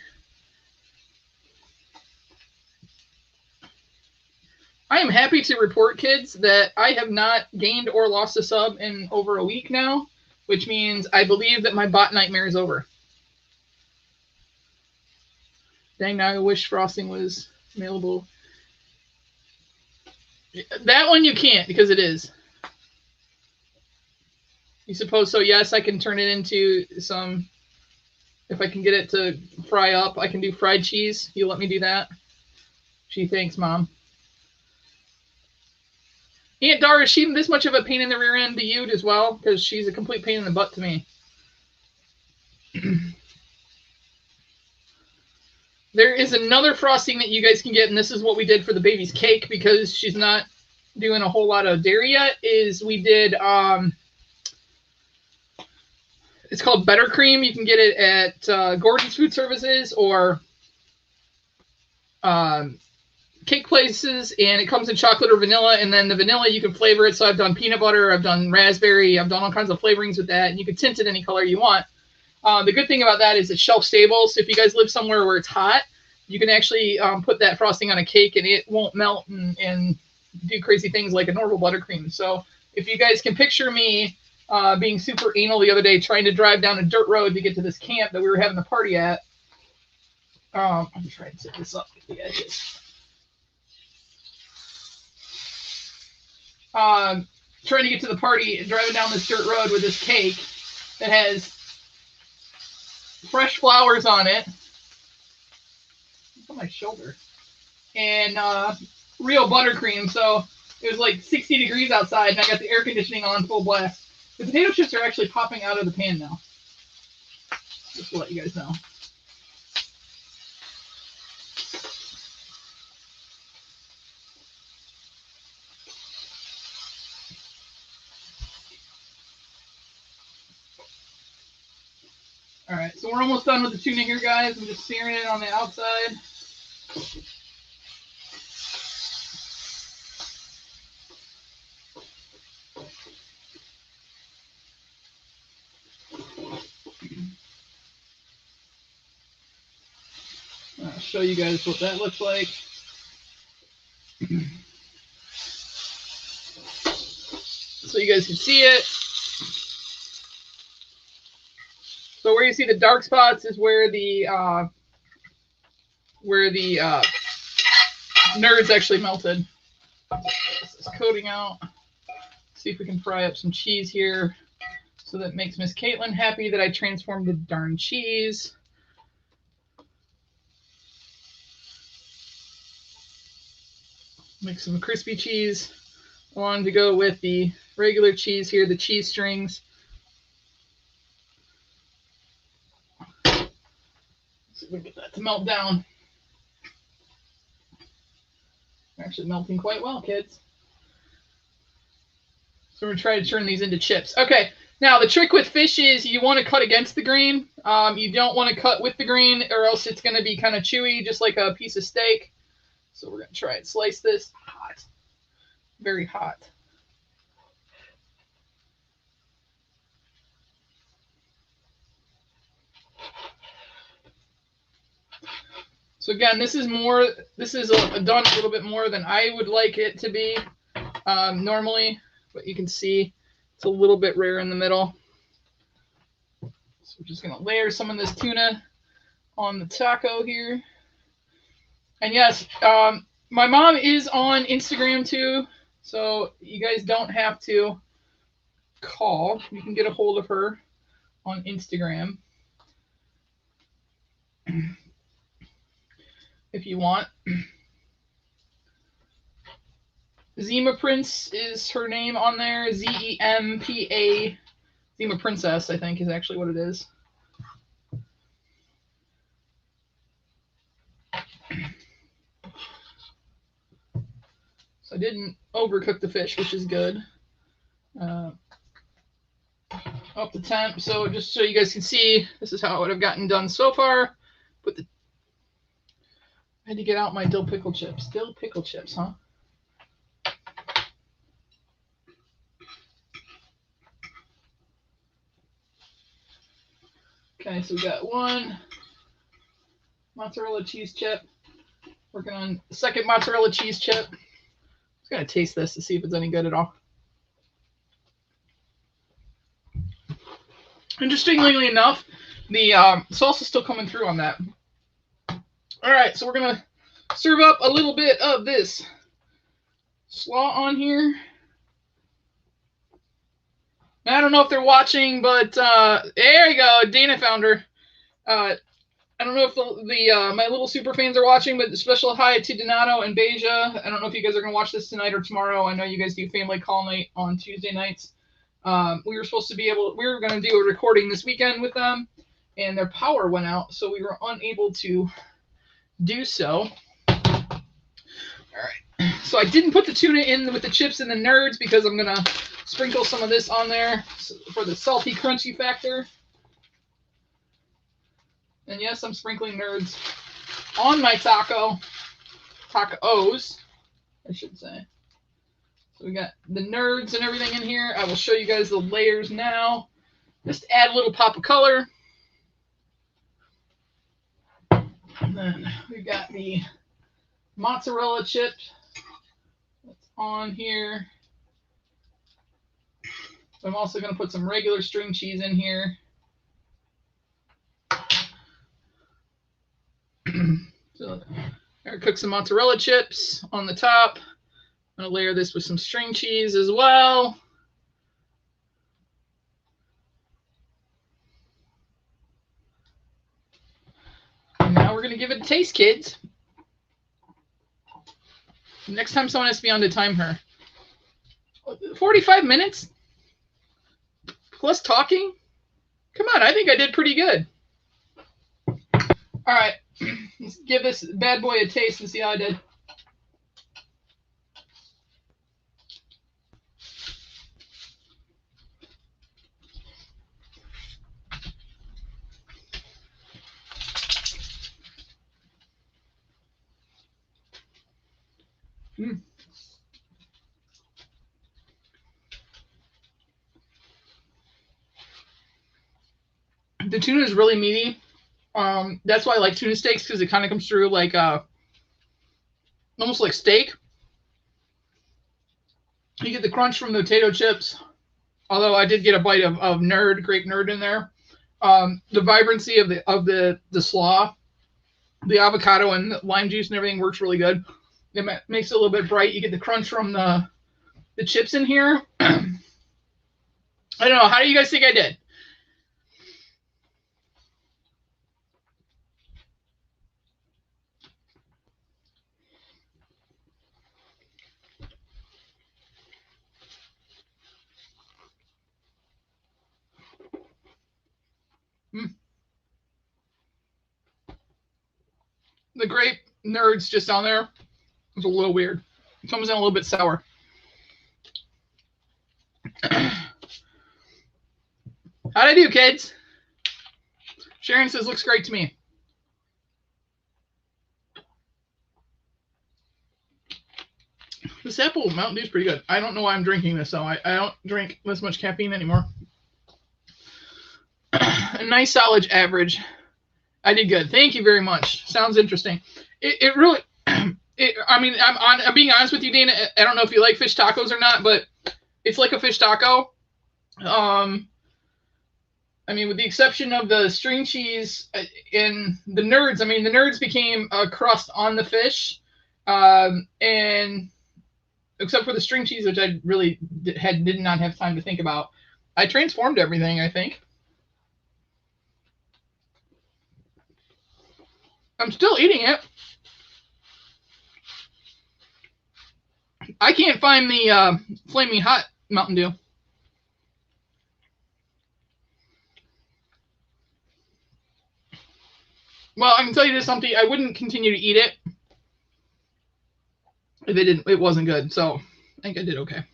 I am happy to report, kids, that I have not gained or lost a sub in over a week now, which means I believe that my bot nightmare is over. Dang, now I wish frosting was mailable. That one you can't, because it is. You suppose so? Yes, I can turn it into some. If I can get it to fry up, I can do fried cheese. You let me do that? Gee, thanks, Mom. Aunt Dara, is she this much of a pain in the rear end to you as well? Because she's a complete pain in the butt to me. There is another frosting that you guys can get, and this is what we did for the baby's cake because she's not doing a whole lot of dairy yet, is we did, it's called Buttercream. You can get it at Gordon's Food Services or cake places, and it comes in chocolate or vanilla, and then the vanilla you can flavor it. So I've done peanut butter, I've done raspberry, I've done all kinds of flavorings with that, and you can tint it any color you want. The good thing about that is it's shelf stable, so if you guys live somewhere where it's hot, you can actually put that frosting on a cake and it won't melt and do crazy things like a normal buttercream. So if you guys can picture me being super anal the other day trying to drive down a dirt road to get to this camp that we were having the party at. I'm trying to set this up with the edges. Trying to get to the party and driving down this dirt road with this cake that has fresh flowers on it. It's on my shoulder. And real buttercream. So it was like 60 degrees outside, and I got the air conditioning on full blast. The potato chips are actually popping out of the pan now. Just to let you guys know. All right, so we're almost done with the tuna here, guys. I'm just searing it on the outside. I'll show you guys what that looks like. So you guys can see it. So where you see the dark spots is where the nerds actually melted. This is coating out. See if we can fry up some cheese here. So that makes Miss Caitlin happy that I transformed the darn cheese. Make some crispy cheese. I wanted to go with the regular cheese here, the cheese strings. See if we can get that to melt down. Actually melting quite well, kids. So we're going to try to turn these into chips. Okay, now the trick with fish is you want to cut against the grain. You don't want to cut with the grain or else it's going to be kind of chewy, just like a piece of steak. So we're going to try and slice this. Hot. Very hot. So again, this is done a little bit more than I would like it to be normally, but you can see it's a little bit rare in the middle. So we're just gonna layer some of this tuna on the taco here. And yes, my mom is on Instagram too, so you guys don't have to call. You can get a hold of her on Instagram if you want. Zima Prince is her name on there. Zempa. Zima Princess, I think, is actually what it is. So I didn't overcook the fish, which is good. up the temp. So just so you guys can see, this is how it would have gotten done so far. I had to get out my dill pickle chips. Dill pickle chips, huh? Okay, so we got one mozzarella cheese chip. Working on the second mozzarella cheese chip. I'm just gonna taste this to see if it's any good at all. Interestingly enough, the sauce is still coming through on that. All right, so we're gonna serve up a little bit of this slaw on here. I don't know if they're watching, but there you go. Dana found her. I don't know if my little super fans are watching, but special hi to Donato and Beja. I don't know if you guys are going to watch this tonight or tomorrow. I know you guys do family call night on Tuesday nights. We were going to do a recording this weekend with them, and their power went out, so we were unable to do so. All right. So I didn't put the tuna in with the chips and the nerds because I'm going to sprinkle some of this on there for the salty, crunchy factor. And yes, I'm sprinkling nerds on my tacos, I should say. So we got the nerds and everything in here. I will show you guys the layers now. Just add a little pop of color. And then we got the mozzarella chips that's on here. So I'm also going to put some regular string cheese in here. So I cook some mozzarella chips on the top. I'm going to layer this with some string cheese as well. And now we're going to give it a taste, kids. Next time someone has to be on to time her. 45 minutes? Plus talking? Come on, I think I did pretty good. All right, let's give this bad boy a taste and see how I did. The tuna is really meaty. That's why I like tuna steaks, because it kind of comes through like almost like steak. You get the crunch from the potato chips. Although I did get a bite of grape nerd in there. The vibrancy of the slaw, the avocado and the lime juice and everything works really good. It makes it a little bit bright. You get the crunch from the chips in here. I don't know. How do you guys think I did? The grape nerds just on there. It's a little weird. It comes in a little bit sour. How'd I do, kids? Sharon says, looks great to me. This apple Mountain Dew is pretty good. I don't know why I'm drinking this, though. I don't drink this much caffeine anymore. A nice solid average. I did good. Thank you very much. Sounds interesting. It really, I mean, I'm being honest with you, Dana. I don't know if you like fish tacos or not, but it's like a fish taco. I mean, with the exception of the string cheese and the nerds, I mean, the nerds became a crust on the fish. And except for the string cheese, which I really did not have time to think about, I transformed everything, I think. I'm still eating it. I can't find the Flaming Hot Mountain Dew. Well, I can tell you this, something. I wouldn't continue to eat it if it wasn't good. So I think I did okay.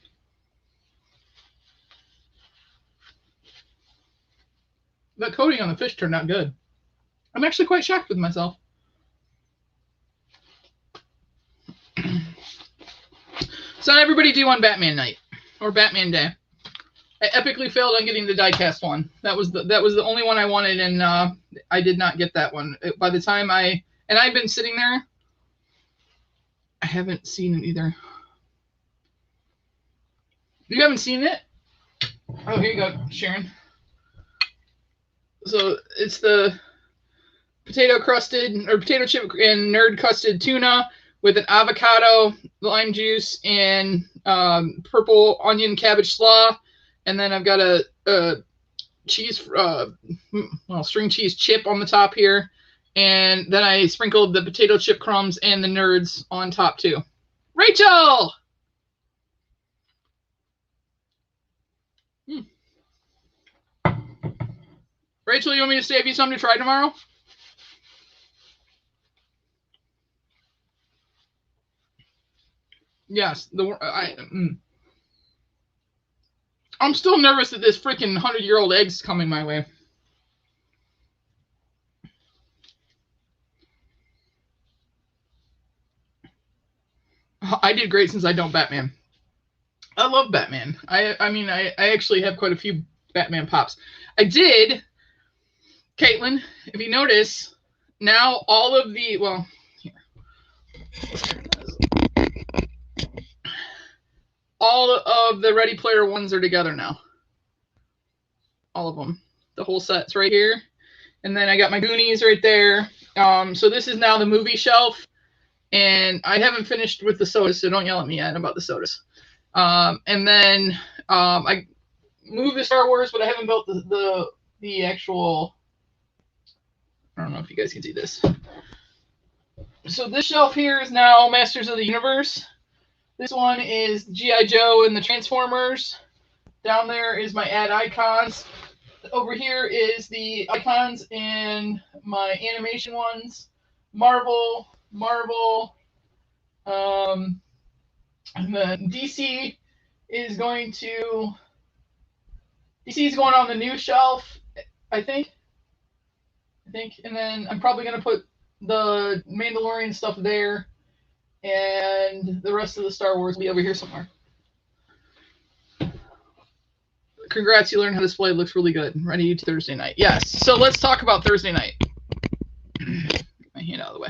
The coating on the fish turned out good. I'm actually quite shocked with myself. So not everybody do on Batman night or Batman day. I epically failed on getting the diecast one. That was the only one I wanted, and I did not get that one. By the time I've been sitting there, I haven't seen it either. You haven't seen it? Oh, here you go, Sharon. So it's the potato chip and nerd crusted tuna with an avocado, lime juice, and purple onion cabbage slaw. And then I've got a cheese, string cheese chip on the top here. And then I sprinkled the potato chip crumbs and the nerds on top too. Rachel! Rachel, you want me to save you some to try tomorrow? Yes. I'm still nervous that this freaking 100-year-old egg's coming my way. I did great since I don't Batman. I love Batman. I actually have quite a few Batman pops. I did, Caitlin, if you notice, now all of the, well, here. All of the Ready Player Ones are together now. All of them. The whole set's right here. And then I got my Goonies right there. So this is now the movie shelf. And I haven't finished with the sodas, so don't yell at me yet about the sodas. And then I moved the Star Wars, but I haven't built the actual, I don't know if you guys can see this. So this shelf here is now Masters of the Universe. This one is G.I. Joe and the Transformers. Down there is my Add Icons. Over here is the icons and my animation ones. Marvel. And then DC is going on the new shelf, I think. And then I'm probably going to put the Mandalorian stuff there, and the rest of the Star Wars will be over here somewhere. Congrats, you learned how to display. It looks really good. Ready to Thursday night. Yes. So let's talk about Thursday night. Get my hand out of the way.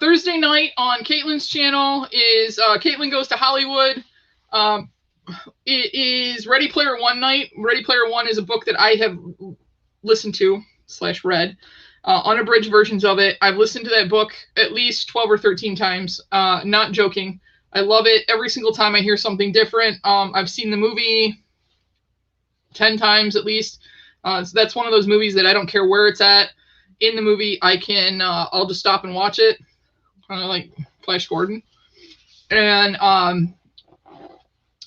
Thursday night on Caitlin's channel is Caitlin Goes to Hollywood. It is Ready Player One night. Ready Player One is a book that I have listened to / read. Unabridged versions of it. I've listened to that book at least 12 or 13 times. Not joking. I love it. Every single time I hear something different. I've seen the movie 10 times at least. So that's one of those movies that I don't care where it's at. In the movie, I'll just stop and watch it. Kind of like Flash Gordon. And,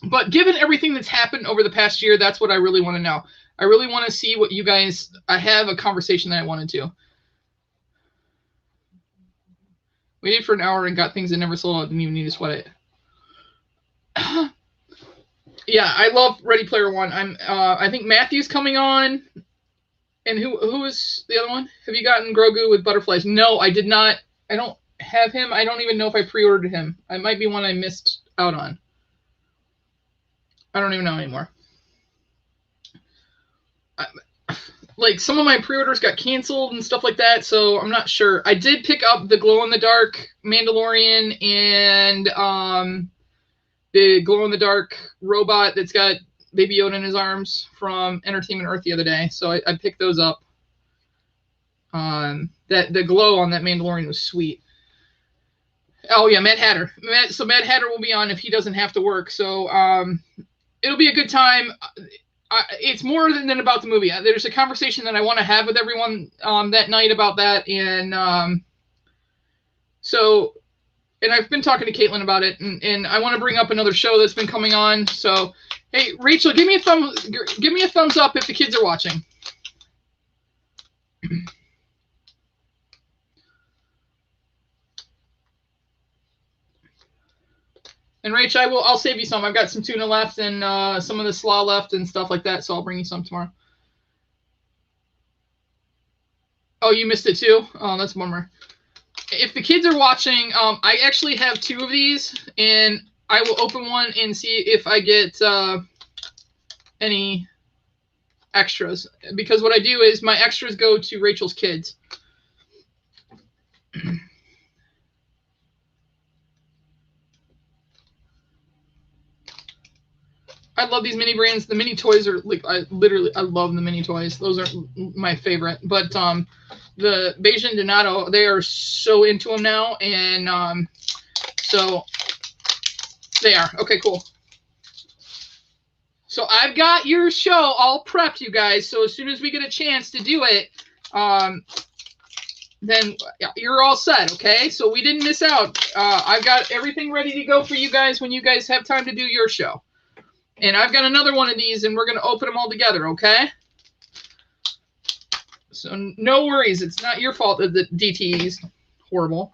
but given everything that's happened over the past year, that's what I really want to know. I really want to see what you guys, I have a conversation that I wanted to. Waited for an hour and got things that never sold out. Didn't even need to sweat it. Yeah, I love Ready Player One. I think Matthew's coming on. And who is the other one? Have you gotten Grogu with butterflies? No, I did not. I don't have him. I don't even know if I pre-ordered him. It might be one I missed out on. I don't even know anymore. Like, some of my pre-orders got canceled and stuff like that, so I'm not sure. I did pick up the glow-in-the-dark Mandalorian and the glow-in-the-dark robot that's got Baby Yoda in his arms from Entertainment Earth the other day, so I picked those up. The glow on that Mandalorian was sweet. Oh yeah, Mad Hatter. So Mad Hatter will be on if he doesn't have to work. So it'll be a good time. It's more than about the movie. There's a conversation that I want to have with everyone that night about that, and I've been talking to Caitlin about it, and I want to bring up another show that's been coming on. So, hey, Rachel, give me a thumbs up if the kids are watching. And Rach, I'll save you some. I've got some tuna left and some of the slaw left and stuff like that, so I'll bring you some tomorrow. Oh, you missed it too? Oh, that's a bummer. If the kids are watching, I actually have 2 of these, and I will open one and see if I get any extras. Because what I do is my extras go to Rachel's kids. I love these mini brands. The mini toys are like I love the mini toys. Those are my favorite. But the Beige and Donato, they are so into them now, and so they are. Okay, cool. So I've got your show all prepped, you guys. So as soon as we get a chance to do it, then you're all set, okay? So we didn't miss out. I've got everything ready to go for you guys when you guys have time to do your show. And I've got another one of these, and we're going to open them all together, okay? So no worries. It's not your fault that the DTE is horrible.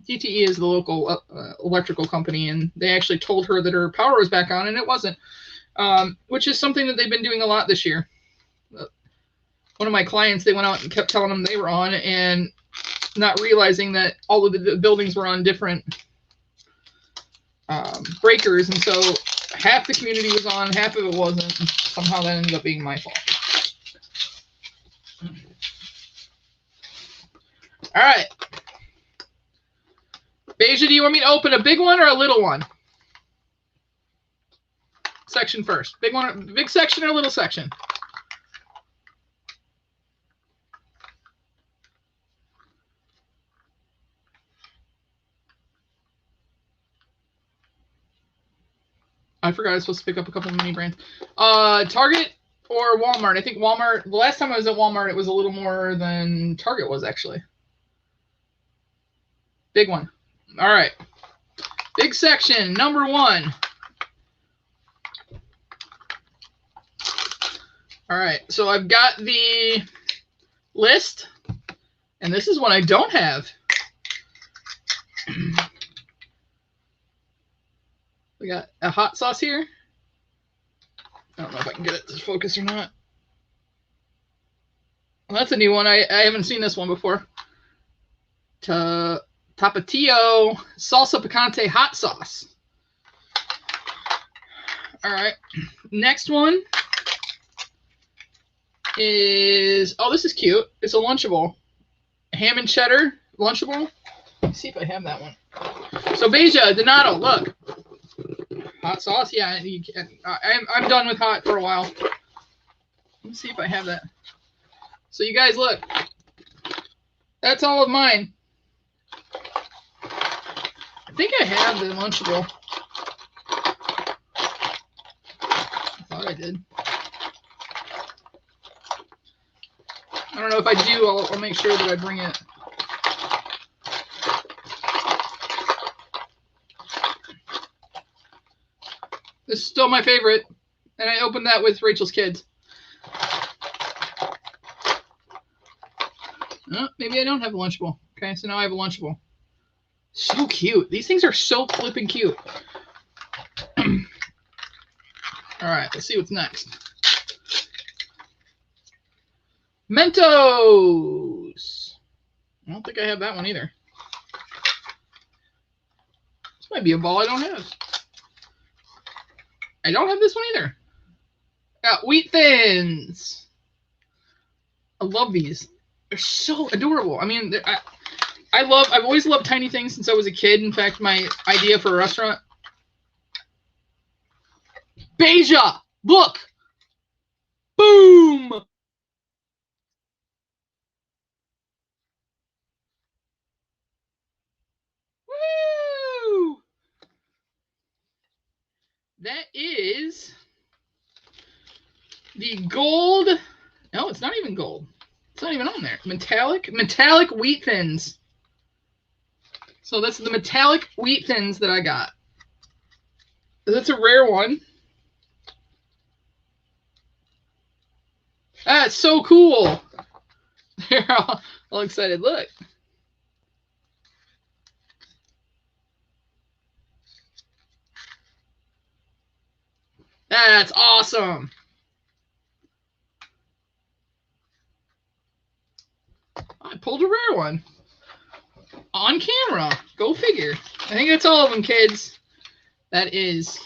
DTE is the local electrical company, and they actually told her that her power was back on, and it wasn't, which is something that they've been doing a lot this year. One of my clients, they went out and kept telling them they were on, and not realizing that all of the buildings were on different breakers, and so half the community was on, half of it wasn't. Somehow that ended up being my fault. All right. Beja, do you want me to open a big one or a little one? Section first. Big one, big section or little section? I forgot I was supposed to pick up a couple of mini brands. Target or Walmart? I think Walmart. The last time I was at Walmart, it was a little more than Target was, actually. Big one. All right. Big section, number 1. All right. So I've got the list, and this is one I don't have. We got a hot sauce here. I don't know if I can get it to focus or not. Well, that's a new one. I haven't seen this one before. Tapatio Salsa Picante Hot Sauce. All right. Next one is, oh, this is cute. It's a Lunchable. Ham and cheddar Lunchable. Let's see if I have that one. So Beja, Donato, look. Hot sauce, yeah. I'm done with hot for a while. Let's see if I have that. So you guys look. That's all of mine. I think I have the Lunchable. I thought I did. I don't know if I do. I'll make sure that I bring it. This is still my favorite, and I opened that with Rachel's kids. Oh, maybe I don't have a Lunchable. Okay, so now I have a Lunchable. So cute. These things are so flipping cute. All right, let's see what's next. Mentos. I don't think I have that one either. This might be a ball I don't have. I don't have this one either. Got Wheat Thins. I love these. They're so adorable. I mean, I've always loved tiny things since I was a kid. In fact, my idea for a restaurant. Beja, look. Boom. Woo. That is the gold. No, it's not even gold. It's not even on there. Metallic Wheat Thins. So that's the metallic Wheat Thins that I got. That's a rare one. That's so cool. They're all excited. Look. That's awesome. pulled a rare one. On camera. Go figure. I think that's all of them, kids. That is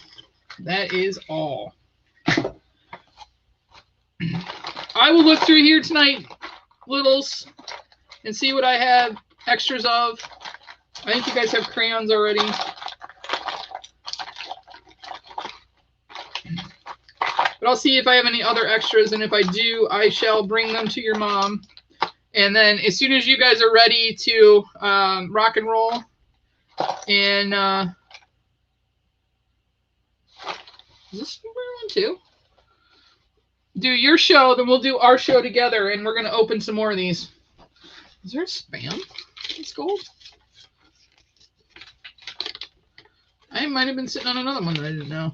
all. I will look through here tonight, littles, and see what I have extras of. I think you guys have crayons already. But I'll see if I have any other extras, and if I do, I shall bring them to your mom. And then as soon as you guys are ready to rock and roll and is this one too? Do your show, then we'll do our show together, and we're going to open some more of these. Is there spam? It's gold. I might have been sitting on another one that I didn't know.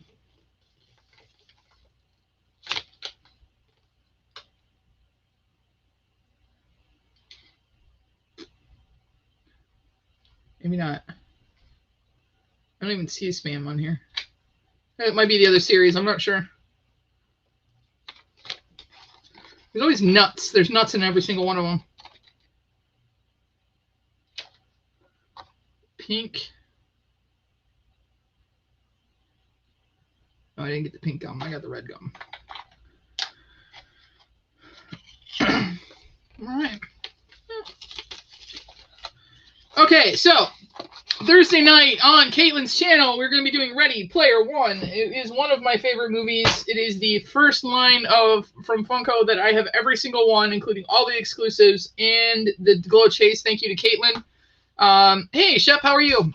Maybe not. I don't even see spam on here. It might be the other series. I'm not sure. There's always nuts. There's nuts in every single one of them. Pink. Oh, I didn't get the pink gum. I got the red gum. All right. Okay, so Thursday night on Caitlin's channel, we're going to be doing Ready Player One. It is one of my favorite movies. It is the first line from Funko that I have every single one, including all the exclusives and the Glow Chase. Thank you to Caitlin. Hey, Shep, how are you?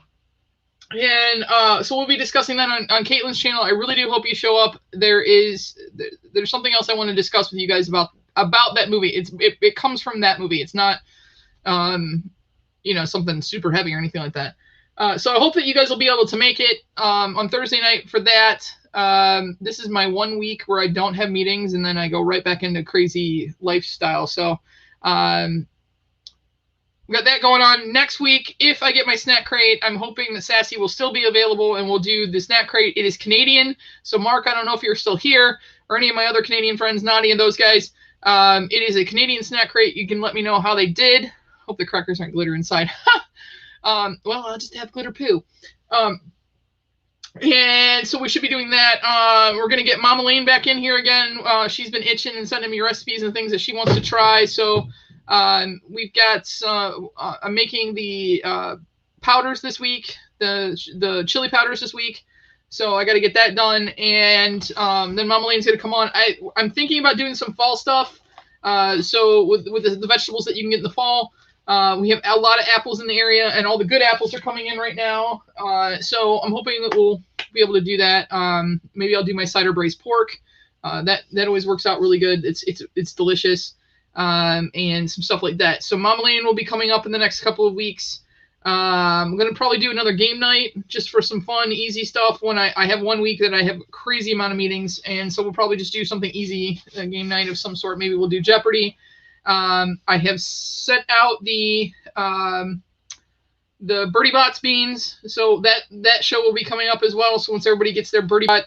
And so we'll be discussing that on Caitlin's channel. I really do hope you show up. There's something else I want to discuss with you guys about that movie. It comes from that movie. It's not something super heavy or anything like that. So I hope that you guys will be able to make it on Thursday night for that. This is my 1 week where I don't have meetings, and then I go right back into crazy lifestyle. So we got that going on. Next week, if I get my snack crate, I'm hoping that Sassy will still be available, and we'll do the snack crate. It is Canadian. So Mark, I don't know if you're still here, or any of my other Canadian friends, Nadi and those guys. It is a Canadian snack crate. You can let me know how they did. Hope the crackers aren't glitter inside. Well, I'll just have glitter poo. And so we should be doing that. We're going to get Mama Lane back in here again. She's been itching and sending me recipes and things that she wants to try. So we've got, I'm making the powders this week, the chili powders this week. So I got to get that done. And then Mama Lane's going to come on. I'm thinking about doing some fall stuff. So with the vegetables that you can get in the fall. We have a lot of apples in the area, and all the good apples are coming in right now. So I'm hoping that we'll be able to do that. Maybe I'll do my cider braised pork. That always works out really good. It's delicious, and some stuff like that. So Mama Lane will be coming up in the next couple of weeks. I'm gonna probably do another game night just for some fun, easy stuff. When I have 1 week that I have a crazy amount of meetings, and so we'll probably just do something easy, a game night of some sort. Maybe we'll do Jeopardy. I have set out the Birdie Bots beans, so that show will be coming up as well. So once everybody gets their Birdie Bot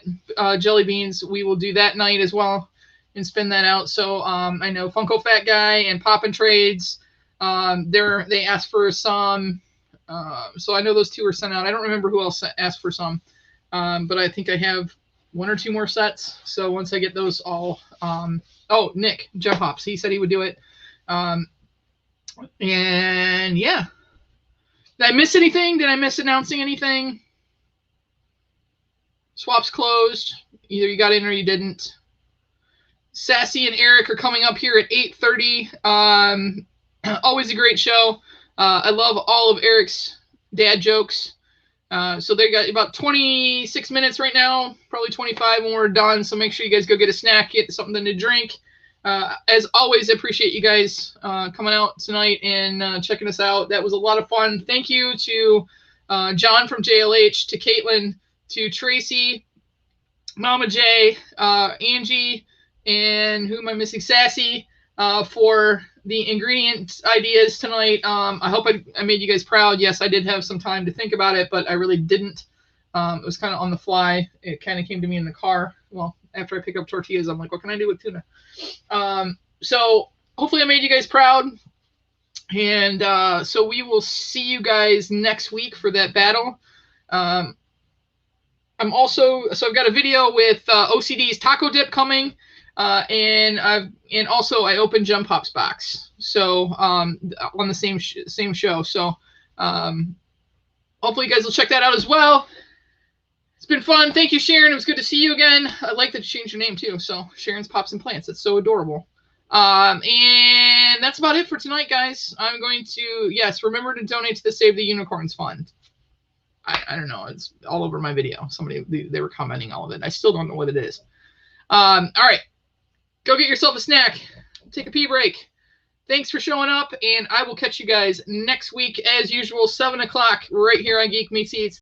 jelly beans, we will do that night as well and spin that out. So I know Funko Fat Guy and Poppin' Trades, they asked for some, so I know those two were sent out. I don't remember who else asked for some, but I think I have 1 or 2 more sets. So once I get those all, oh, Nick, Jeff Hops, he said he would do it. And yeah. Did I miss anything? Did I miss announcing anything? Swaps closed. Either you got in or you didn't. Sassy and Eric are coming up here at 8:30. Always a great show. I love all of Eric's dad jokes. So they got about 26 minutes right now, probably 25 when we're done. So make sure you guys go get a snack, get something to drink. As always, I appreciate you guys coming out tonight and checking us out. That was a lot of fun. Thank you to John from JLH, to Caitlin, to Tracy, Mama J, Angie, and who am I missing? Sassy, for the ingredient ideas tonight. I hope I made you guys proud. Yes, I did have some time to think about it, but I really didn't. It was kind of on the fly. It kind of came to me in the car. Well, after I pick up tortillas, I'm like, what can I do with tuna? So hopefully I made you guys proud. And so we will see you guys next week for that battle. I've got a video with OCD's taco dip coming, and also I opened Jump Pop's box, so on the same show. So hopefully you guys will check that out as well. It's been fun. Thank you, Sharon. It was good to see you again. I like that you changed your name too. So Sharon's Pops and Plants. That's so adorable. And that's about it for tonight, guys. I'm going to, yes, remember to donate to the Save the Unicorns Fund. I don't know. It's all over my video. Somebody, they were commenting all of it. I still don't know what it is. All right. Go get yourself a snack. Take a pee break. Thanks for showing up, and I will catch you guys next week as usual, 7 o'clock, right here on Geek Meets Eats.